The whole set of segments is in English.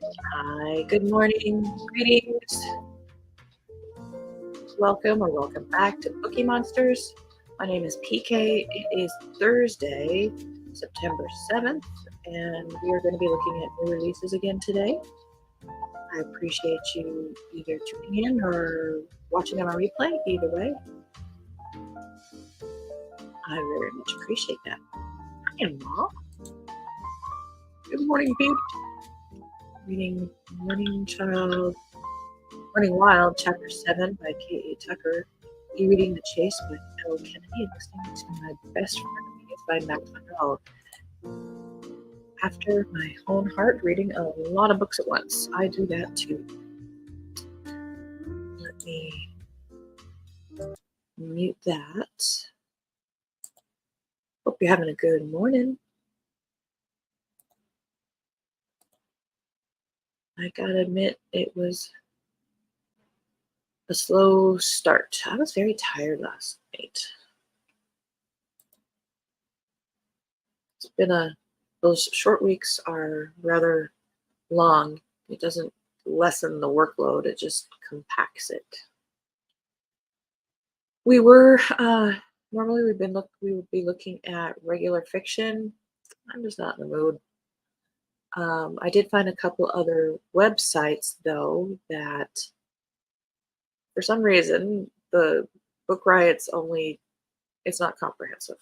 Hi, good morning, greetings, welcome or welcome back to Bookeemonsters. My name is PK. It is Thursday, September 7th, and we are going to be looking at new releases again today. I appreciate you either tuning in or watching on a replay, either way. I very much appreciate that. Hi, Mom. Good morning, peeps. Reading Morning Wild, Chapter 7 by K.A. Tucker. E-Reading The Chase with L. Kennedy, and listening to My Best Friend is by Max Monroe. After my own heart, reading a lot of books at once. I do that too. Let me mute that. Hope you're having a good morning. I gotta admit, it was a slow start. I was very tired last night. It's been those short weeks are rather long. It doesn't lessen the workload, it just compacts it. We were normally we would be looking at regular fiction. I'm just not in the mood. I did find a couple other websites though that for some reason the book riot's it's not comprehensive.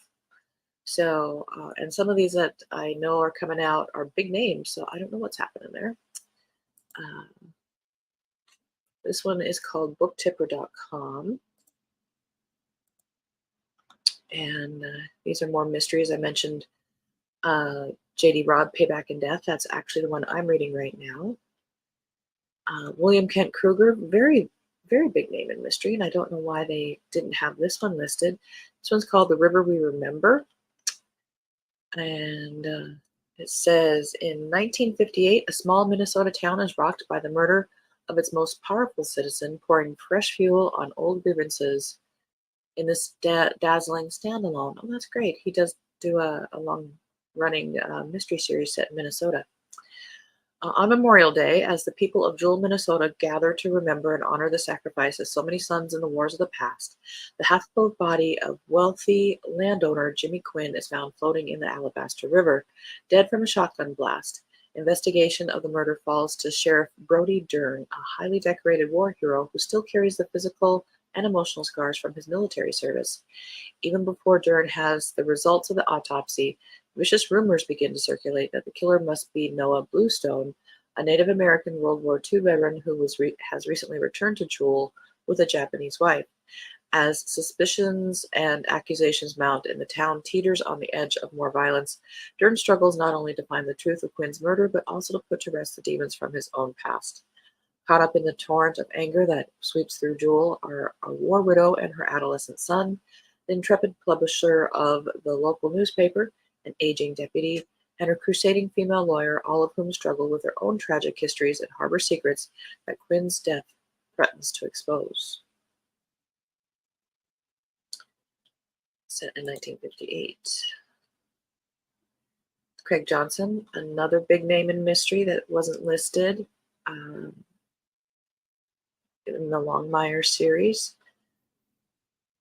So and some of these that I know are coming out are big names, so I don't know what's happening there. This one is called booktipper.com. And these are more mysteries. I mentioned J.D. Robb, Payback and Death. That's actually the one I'm reading right now. William Kent Kruger, very, very big name in mystery, and I don't know why they didn't have this one listed. This one's called The River We Remember. And it says, in 1958, a small Minnesota town is rocked by the murder of its most powerful citizen, pouring fresh fuel on old grievances in this dazzling standalone. Oh, that's great. He does do a long-running mystery series set in Minnesota. On Memorial Day, as the people of Jewel, Minnesota gather to remember and honor the sacrifice of so many sons in the wars of the past, the half-float body of wealthy landowner Jimmy Quinn is found floating in the Alabaster River, dead from a shotgun blast. Investigation of the murder falls to Sheriff Brody Dern, a highly decorated war hero who still carries the physical and emotional scars from his military service. Even before Dern has the results of the autopsy, vicious rumors begin to circulate that the killer must be Noah Bluestone, a Native American World War II veteran who has recently returned to Jewel with a Japanese wife. As suspicions and accusations mount and the town teeters on the edge of more violence, Dern struggles not only to find the truth of Quinn's murder, but also to put to rest the demons from his own past. Caught up in the torrent of anger that sweeps through Jewel are a war widow and her adolescent son, the intrepid publisher of the local newspaper, an aging deputy, and her crusading female lawyer, all of whom struggle with their own tragic histories and harbor secrets that Quinn's death threatens to expose. Set in 1958. Craig Johnson, another big name in mystery that wasn't listed in the Longmire series,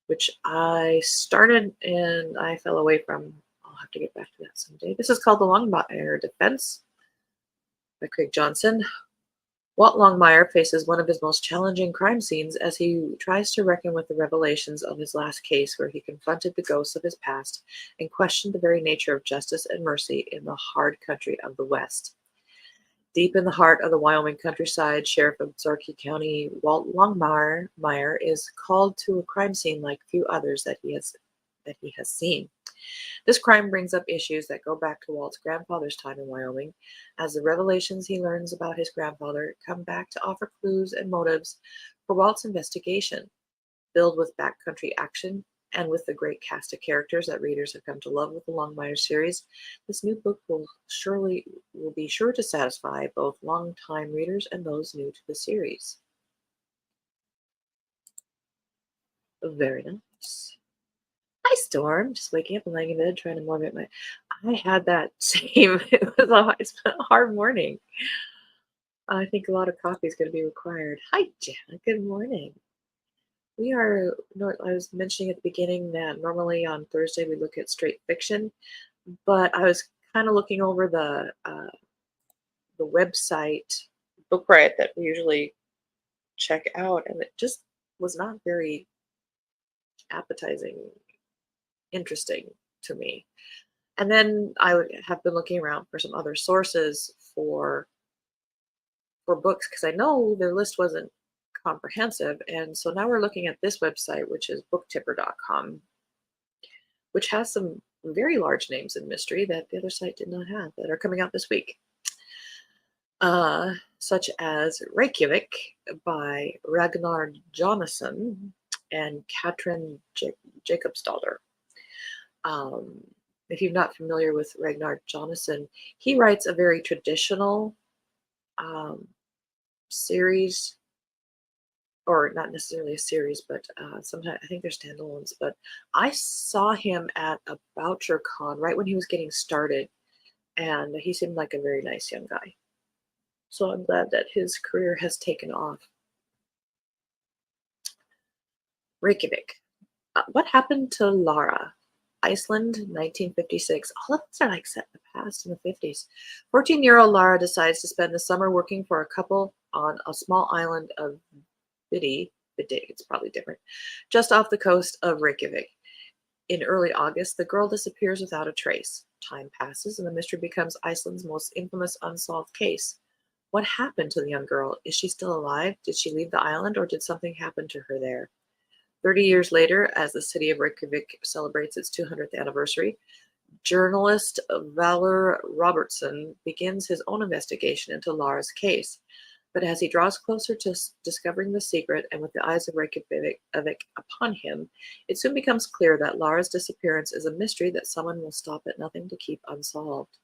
which I started and I fell away from. I'll have to get back to that someday. This is called The Longmire Defense by Craig Johnson. Walt Longmire faces one of his most challenging crime scenes as he tries to reckon with the revelations of his last case, where he confronted the ghosts of his past and questioned the very nature of justice and mercy in the hard country of the West. Deep in the heart of the Wyoming countryside, Sheriff of Sarkey County, Walt Longmire is called to a crime scene like few others that he has seen. This crime brings up issues that go back to Walt's grandfather's time in Wyoming, as the revelations he learns about his grandfather come back to offer clues and motives for Walt's investigation. Filled with backcountry action and with the great cast of characters that readers have come to love with the Longmire series, this new book will be sure to satisfy both long-time readers and those new to the series. Very nice. Hi, Storm. Just waking up and laying in bed, trying to motivate I had that same. It's been a hard morning. I think a lot of coffee is going to be required. Hi, Jana. Good morning. I was mentioning at the beginning that normally on Thursday we look at straight fiction, but I was kind of looking over the website book riot that we usually check out, and it just was not very appetizing, interesting to me. And then have been looking around for some other sources for books because I know their list wasn't comprehensive. And so now we're looking at this website, which is booktipper.com, which has some very large names in mystery that the other site did not have that are coming out this week, such as Reykjavik by Ragnar Jonasson and Katrin Jacobsdottir. If you're not familiar with Ragnar Jonasson, he writes a very traditional um, series, or not necessarily a series, but sometimes I think they're standalones. But I saw him at a BoucherCon right when he was getting started, and he seemed like a very nice young guy. So I'm glad that his career has taken off. Reykjavik. What happened to Lara? Iceland, 1956. All of these are like set in the past, in the 50s. 14-year-old Lara decides to spend the summer working for a couple on a small island of Bidi, it's probably different, just off the coast of Reykjavik. In early August, the girl disappears without a trace. Time passes, and the mystery becomes Iceland's most infamous unsolved case. What happened to the young girl? Is she still alive? Did she leave the island, or did something happen to her there? 30 years later, as the city of Reykjavik celebrates its 200th anniversary, journalist Valur Robertson begins his own investigation into Lara's case. But as he draws closer to discovering the secret, and with the eyes of Reykjavik upon him, it soon becomes clear that Lara's disappearance is a mystery that someone will stop at nothing to keep unsolved.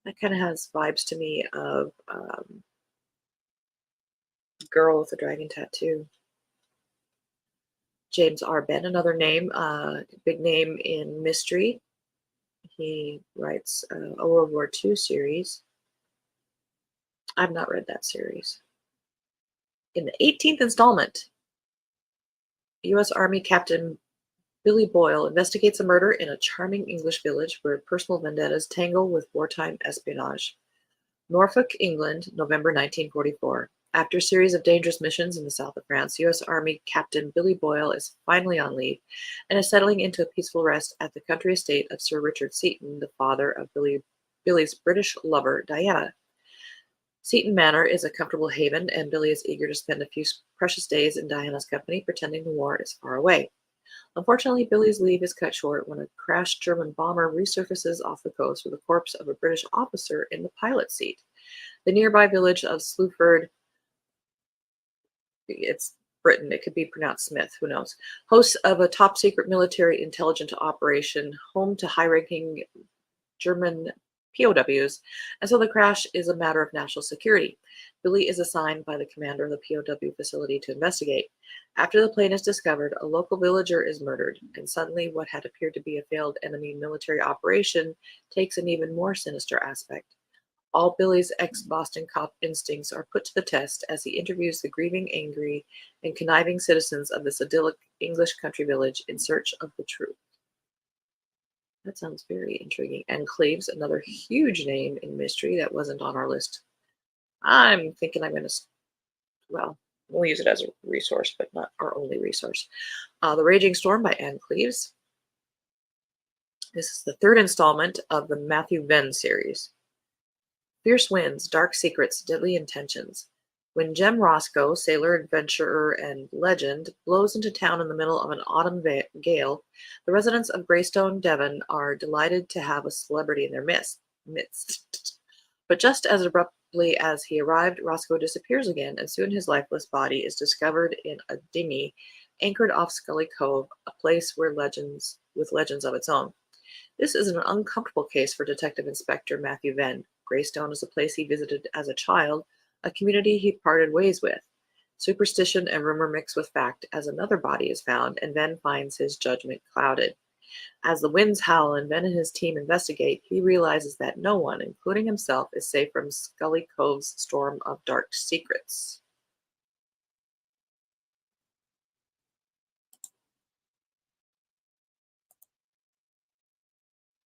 That kind of has vibes to me of Girl with a Dragon Tattoo. James R. Benn, another name, big name in mystery. He writes a World War II series. I've not read that series. In the 18th installment, U.S. Army Captain Billy Boyle investigates a murder in a charming English village where personal vendettas tangle with wartime espionage. Norfolk, England, November 1944. After a series of dangerous missions in the south of France, U.S. Army Captain Billy Boyle is finally on leave and is settling into a peaceful rest at the country estate of Sir Richard Seaton, the father of Billy's British lover, Diana. Seaton Manor is a comfortable haven, and Billy is eager to spend a few precious days in Diana's company, pretending the war is far away. Unfortunately, Billy's leave is cut short when a crashed German bomber resurfaces off the coast with the corpse of a British officer in the pilot's seat. The nearby village of Slewford, it's Britain, it could be pronounced Smith, who knows, hosts of a top secret military intelligence operation, home to high-ranking German POWs, and so the crash is a matter of national security. Billy is assigned by the commander of the POW facility to investigate. After the plane is discovered, a local villager is murdered, and suddenly what had appeared to be a failed enemy military operation takes an even more sinister aspect. All Billy's ex-Boston cop instincts are put to the test as he interviews the grieving, angry, and conniving citizens of this idyllic English country village in search of the truth. That sounds very intriguing. And Cleves, another huge name in mystery that wasn't on our list. I'm thinking I'm going to, well, we'll use it as a resource, but not our only resource. The Raging Storm by Anne Cleves. This is the third installment of the Matthew Venn series. Fierce winds, dark secrets, deadly intentions. When Jem Roscoe, sailor, adventurer, and legend, blows into town in the middle of an autumn gale, the residents of Greystone, Devon, are delighted to have a celebrity in their midst. But just as abruptly as he arrived, Roscoe disappears again, and soon his lifeless body is discovered in a dinghy anchored off Scully Cove, a place with legends of its own. This is an uncomfortable case for Detective Inspector Matthew Venn. Greystone is a place he visited as a child, a community he parted ways with. Superstition and rumor mix with fact as another body is found, and Venn finds his judgment clouded. As the winds howl and Ben and his team investigate, he realizes that no one, including himself, is safe from Scully Cove's storm of dark secrets.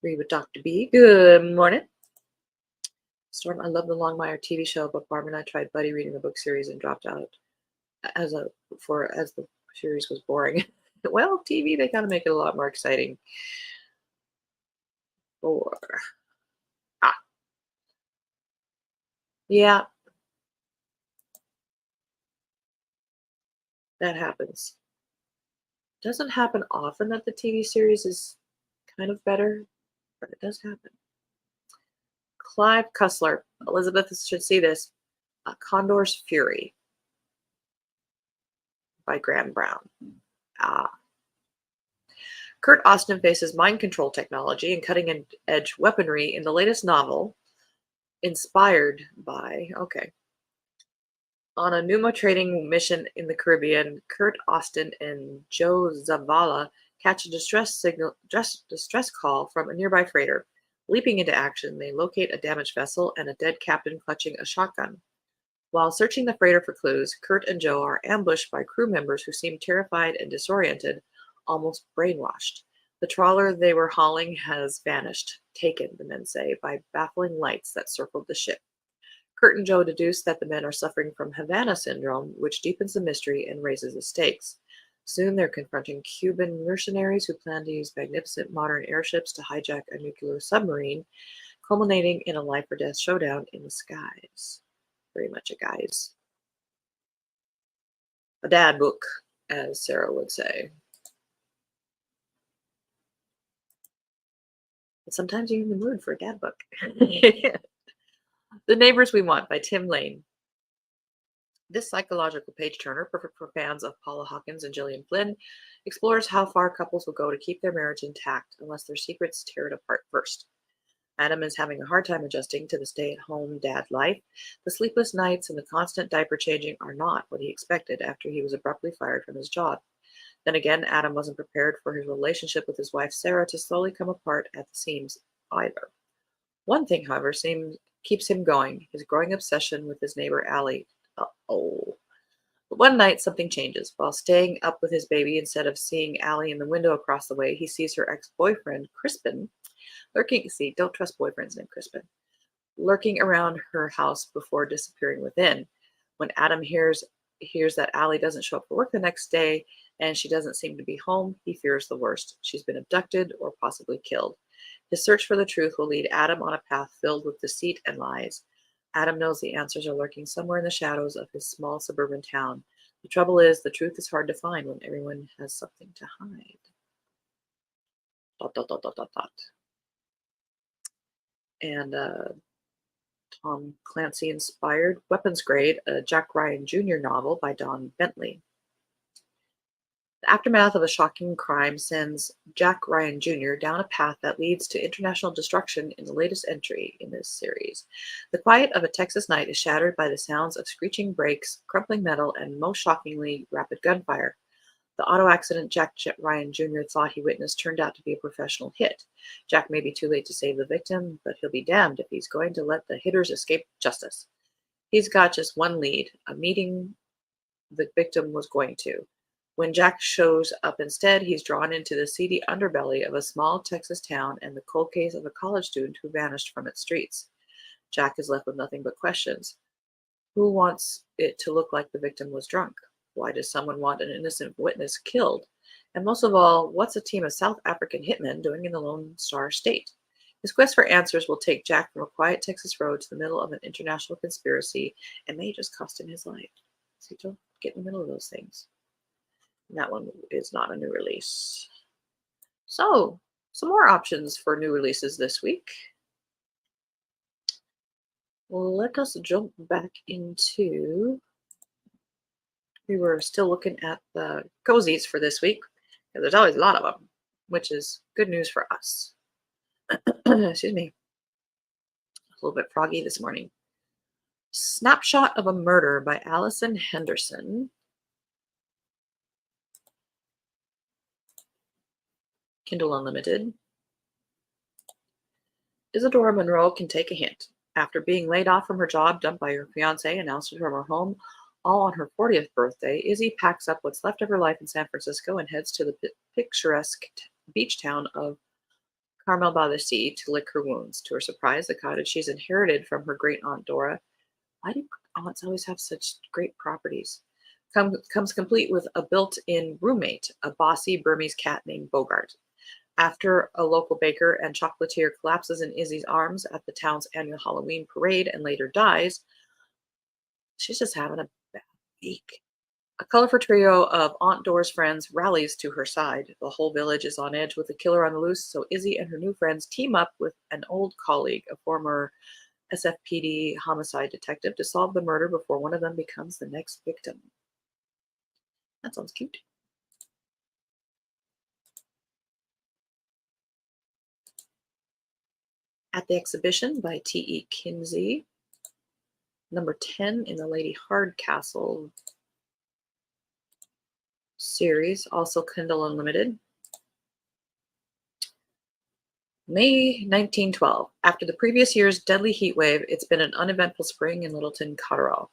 Read with Dr. B. Good morning. Storm, I love the Longmire TV show, but Barb and I tried buddy reading the book series and dropped out as the series was boring. Well, TV, they gotta make it a lot more exciting. Or yeah, that happens. Doesn't happen often that the TV series is kind of better, but it does happen. Clive Cussler. Elizabeth should see this. Condor's Fury by Graham Brown. Kurt Austin faces mind control technology and cutting edge weaponry in the latest novel, inspired by, On a pneumo trading mission in the Caribbean, Kurt Austin and Joe Zavala catch a distress call from a nearby freighter. Leaping into action, they locate a damaged vessel and a dead captain clutching a shotgun. While searching the freighter for clues, Kurt and Joe are ambushed by crew members who seem terrified and disoriented, almost brainwashed. The trawler they were hauling has vanished, taken, the men say, by baffling lights that circled the ship. Kurt and Joe deduce that the men are suffering from Havana syndrome, which deepens the mystery and raises the stakes. Soon they're confronting Cuban mercenaries who plan to use magnificent modern airships to hijack a nuclear submarine, culminating in a life-or-death showdown in the skies. Very much a guys. A dad book, as Sarah would say. But sometimes you're in the mood for a dad book. The Neighbors We Want by Tim Lane. This psychological page-turner, perfect for fans of Paula Hawkins and Gillian Flynn, explores how far couples will go to keep their marriage intact unless their secrets tear it apart first. Adam is having a hard time adjusting to the stay-at-home dad life. The sleepless nights and the constant diaper changing are not what he expected after he was abruptly fired from his job. Then again, Adam wasn't prepared for his relationship with his wife Sarah to slowly come apart at the seams either. One thing, however, keeps him going, his growing obsession with his neighbor Allie. Uh-oh. But one night, something changes. While staying up with his baby, instead of seeing Allie in the window across the way, he sees her ex-boyfriend, Crispin, don't trust boyfriends named Crispin, lurking around her house before disappearing within. When Adam hears that Allie doesn't show up for work the next day and she doesn't seem to be home, he fears the worst. She's been abducted or possibly killed. His search for the truth will lead Adam on a path filled with deceit and lies. Adam knows the answers are lurking somewhere in the shadows of his small suburban town. The trouble is, the truth is hard to find when everyone has something to hide. Dot, dot, dot, dot, dot, dot. And Tom Clancy inspired Weapons Grade, a Jack Ryan Jr. novel by Don Bentley. The aftermath of a shocking crime sends Jack Ryan Jr. down a path that leads to international destruction in the latest entry in this series. The quiet of a Texas night is shattered by the sounds of screeching brakes, crumpling metal, and most shockingly, rapid gunfire. The auto accident Jack Ryan Jr. thought he witnessed turned out to be a professional hit. Jack may be too late to save the victim, but he'll be damned if he's going to let the hitters escape justice. He's got just one lead, a meeting the victim was going to. When Jack shows up instead, he's drawn into the seedy underbelly of a small Texas town and the cold case of a college student who vanished from its streets. Jack is left with nothing but questions. Who wants it to look like the victim was drunk? Why does someone want an innocent witness killed? And most of all, what's a team of South African hitmen doing in the Lone Star State? His quest for answers will take Jack from a quiet Texas road to the middle of an international conspiracy and may just cost him his life. So don't get in the middle of those things. And that one is not a new release. So, some more options for new releases this week. Well, let us jump back into... We were still looking at the cozies for this week. There's always a lot of them, which is good news for us. Excuse me. A little bit froggy this morning. Snapshot of a Murder by Allison Henderson. Kindle Unlimited. Isadora Monroe can take a hint. After being laid off from her job, dumped by her fiance, and ousted from her home, all on her 40th birthday, Izzy packs up what's left of her life in San Francisco and heads to the picturesque beach town of Carmel by the Sea to lick her wounds. To her surprise, the cottage she's inherited from her great aunt Dora. Why do aunts always have such great properties? Comes complete with a built-in roommate, a bossy Burmese cat named Bogart. After a local baker and chocolatier collapses in Izzy's arms at the town's annual Halloween parade and later dies, she's just having a bad week. A colorful trio of Aunt Dora's friends rallies to her side. The whole village is on edge with the killer on the loose, so Izzy and her new friends team up with an old colleague, a former SFPD homicide detective, to solve the murder before one of them becomes the next victim. That sounds cute. At the Exhibition by T.E. Kinsey. Number 10 in the Lady Hardcastle series, also Kindle Unlimited. May 1912. After the previous year's deadly heat wave, it's been an uneventful spring in Littleton, Cotterell.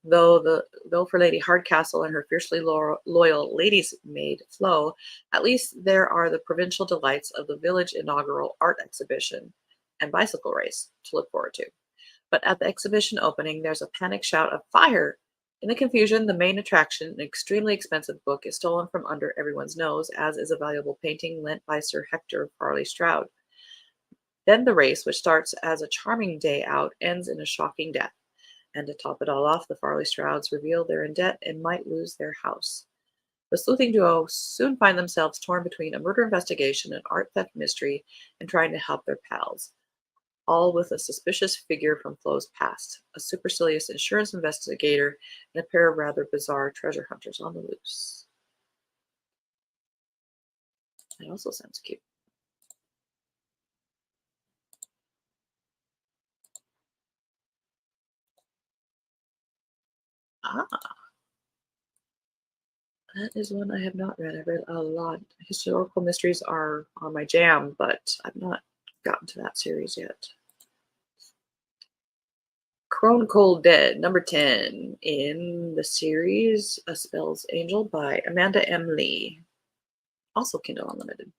Though for Lady Hardcastle and her fiercely loyal lady's maid Flo, at least there are the provincial delights of the village inaugural art exhibition and bicycle race to look forward to. But at the exhibition opening, there's a panic shout of fire. In the confusion, the main attraction, an extremely expensive book, is stolen from under everyone's nose, as is a valuable painting lent by Sir Hector Farley Stroud. Then the race, which starts as a charming day out, ends in a shocking death. And to top it all off, the Farley Strouds reveal they're in debt and might lose their house. The sleuthing duo soon find themselves torn between a murder investigation, an art theft mystery, and trying to help their pals. All with a suspicious figure from Flo's past, a supercilious insurance investigator, and a pair of rather bizarre treasure hunters on the loose. That also sounds cute. Ah, that is one I have not read. I've read a lot. Historical mysteries are on my jam, but I've not gotten to that series yet. Crone Cold Dead, number 10 in the series A Spell's Angel by Amanda M. Lee. Also Kindle Unlimited.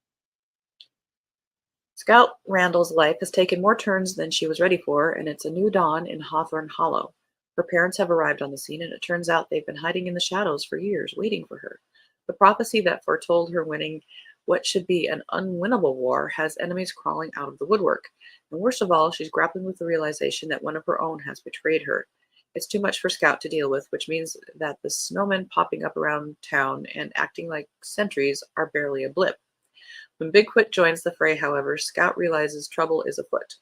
Scout Randall's life has taken more turns than she was ready for, and it's a new dawn in Hawthorne Hollow. Her parents have arrived on the scene, and it turns out they've been hiding in the shadows for years, waiting for her. The prophecy that foretold her winning what should be an unwinnable war has enemies crawling out of the woodwork. And worst of all, she's grappling with the realization that one of her own has betrayed her. It's too much for Scout to deal with, which means that the snowmen popping up around town and acting like sentries are barely a blip. When Bigfoot joins the fray, however, Scout realizes trouble is afoot.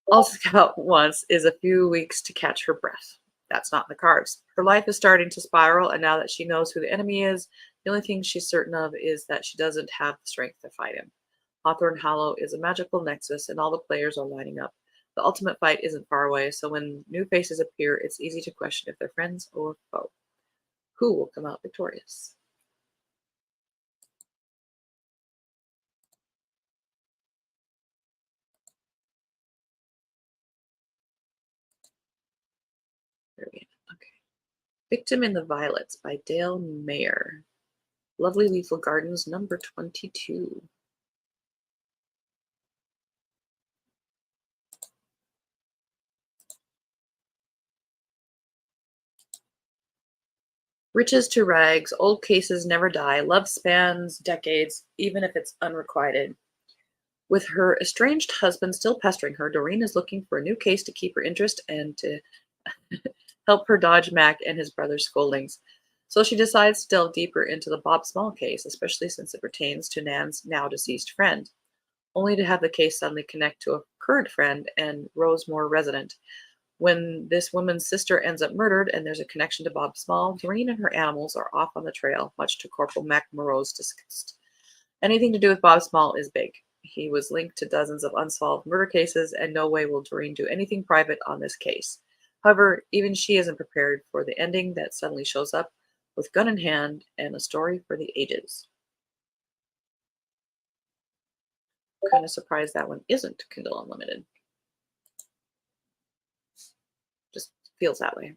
All Scout wants is a few weeks to catch her breath. That's not in the cards. Her life is starting to spiral, and now that she knows who the enemy is, the only thing she's certain of is that she doesn't have the strength to fight him. Hawthorne Hollow is a magical nexus, and all the players are lining up. The ultimate fight isn't far away, so when new faces appear, it's easy to question if they're friends or foe. Who will come out victorious? Okay. Victim in the Violets by Dale Mayer. Lovely Lethal Gardens, number 22. Riches to rags, old cases never die, love spans decades, even if it's unrequited. With her estranged husband still pestering her, Doreen is looking for a new case to keep her interest and to help her dodge Mac and his brother's scoldings. So she decides to delve deeper into the Bob Small case, especially since it pertains to Nan's now deceased friend, only to have the case suddenly connect to a current friend and Rosemore resident. When this woman's sister ends up murdered and there's a connection to Bob Small, Doreen and her animals are off on the trail, much to Corporal Mac Moreau's disgust. Anything to do with Bob Small is big. He was linked to dozens of unsolved murder cases, and no way will Doreen do anything private on this case. However, even she isn't prepared for the ending that suddenly shows up with gun in hand and a story for the ages. kind of surprised that one isn't Kindle Unlimited. Just feels that way.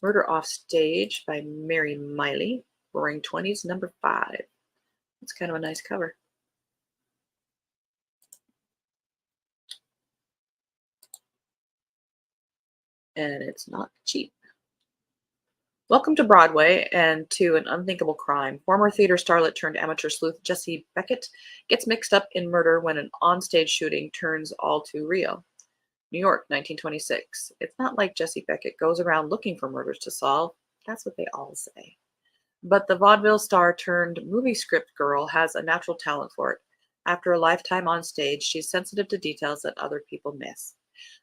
Murder Off Stage by Mary Miley, Roaring Twenties, number 5. It's kind of a nice cover. And it's not cheap. Welcome to Broadway and to an unthinkable crime. Former theater starlet turned amateur sleuth Jessie Beckett gets mixed up in murder when an onstage shooting turns all too real. New York, 1926. It's not like Jessie Beckett goes around looking for murders to solve. That's what they all say. But the vaudeville star turned movie script girl has a natural talent for it. After a lifetime on stage, she's sensitive to details that other people miss.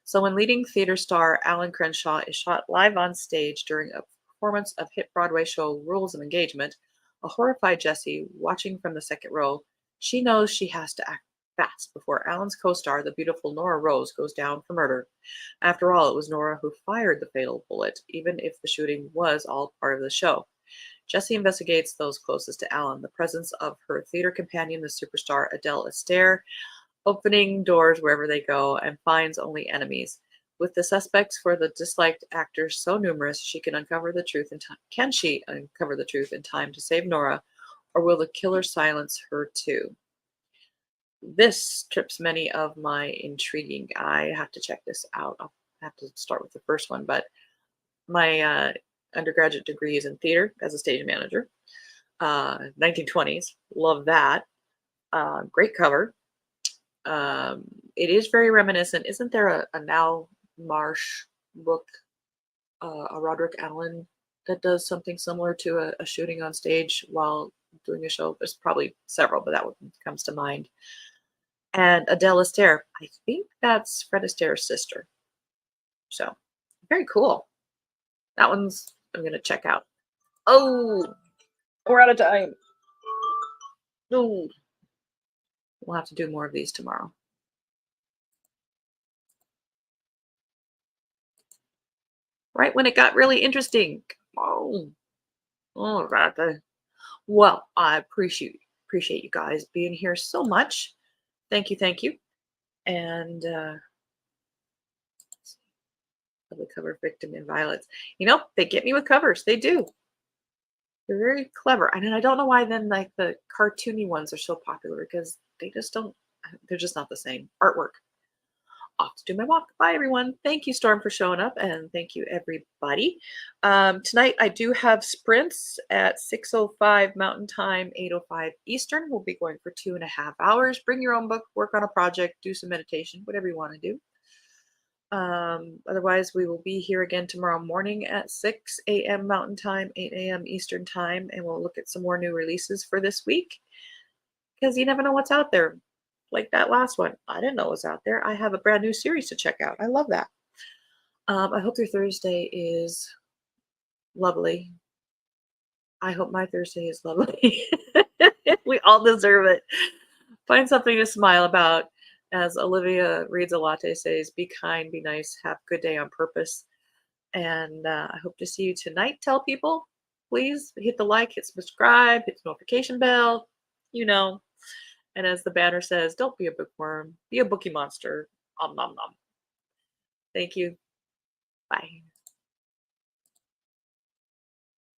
So when leading theater star Alan Crenshaw is shot live on stage during a performance of hit Broadway show Rules of Engagement, a horrified Jessie, watching from the second row, she knows she has to act fast before Alan's co-star, the beautiful Nora Rose, goes down for murder. After all, it was Nora who fired the fatal bullet, even if the shooting was all part of the show. Jessie investigates those closest to Alan, the presence of her theater companion, the superstar Adele Astaire, opening doors wherever they go, and finds only enemies. With the suspects for the disliked actors so numerous, she can uncover the truth in time. Can she uncover the truth in time to save Nora, or will the killer silence her too? This trips many of my intriguing. I have to check this out. I'll have to start with the first one, but my undergraduate degree is in theater as a stage manager. 1920s, love that. Great cover. It is very reminiscent. Isn't there a Now Marsh book, a Roderick Allen, that does something similar to a shooting on stage while doing a show? There's probably several, but that one comes to mind. And Adele Astaire, I think that's Fred Astaire's sister. So very cool. That one's I'm gonna check out. Oh, we're out of time. No, we'll have to do more of these tomorrow. Right when it got really interesting. Oh, oh, well, I appreciate you guys being here so much. Thank you. And the cover victim in violets. You know, they get me with covers. They do. They're very clever. And I don't know why then like the cartoony ones are so popular because they just don't. They're just not the same artwork. Off to do my walk. Bye, everyone. Thank you, Storm, for showing up, and thank you, everybody. Tonight, I do have sprints at 6:05 Mountain Time, 8:05 Eastern. We'll be going for 2.5 hours. Bring your own book, work on a project, do some meditation, whatever you want to do. Otherwise, we will be here again tomorrow morning at 6 a.m. Mountain Time, 8 a.m. Eastern Time, and we'll look at some more new releases for this week because you never know what's out there. Like that last one. I didn't know it was out there. I have a brand new series to check out. I love that. I hope your Thursday is lovely. I hope my Thursday is lovely. We all deserve it. Find something to smile about. As Olivia Reads a Latte says, be kind, be nice, have a good day on purpose. And I hope to see you tonight. Tell people, please hit the like, hit subscribe, hit the notification bell. You know. And as the banner says, don't be a bookworm, be a bookie monster. Om nom nom. Thank you. Bye.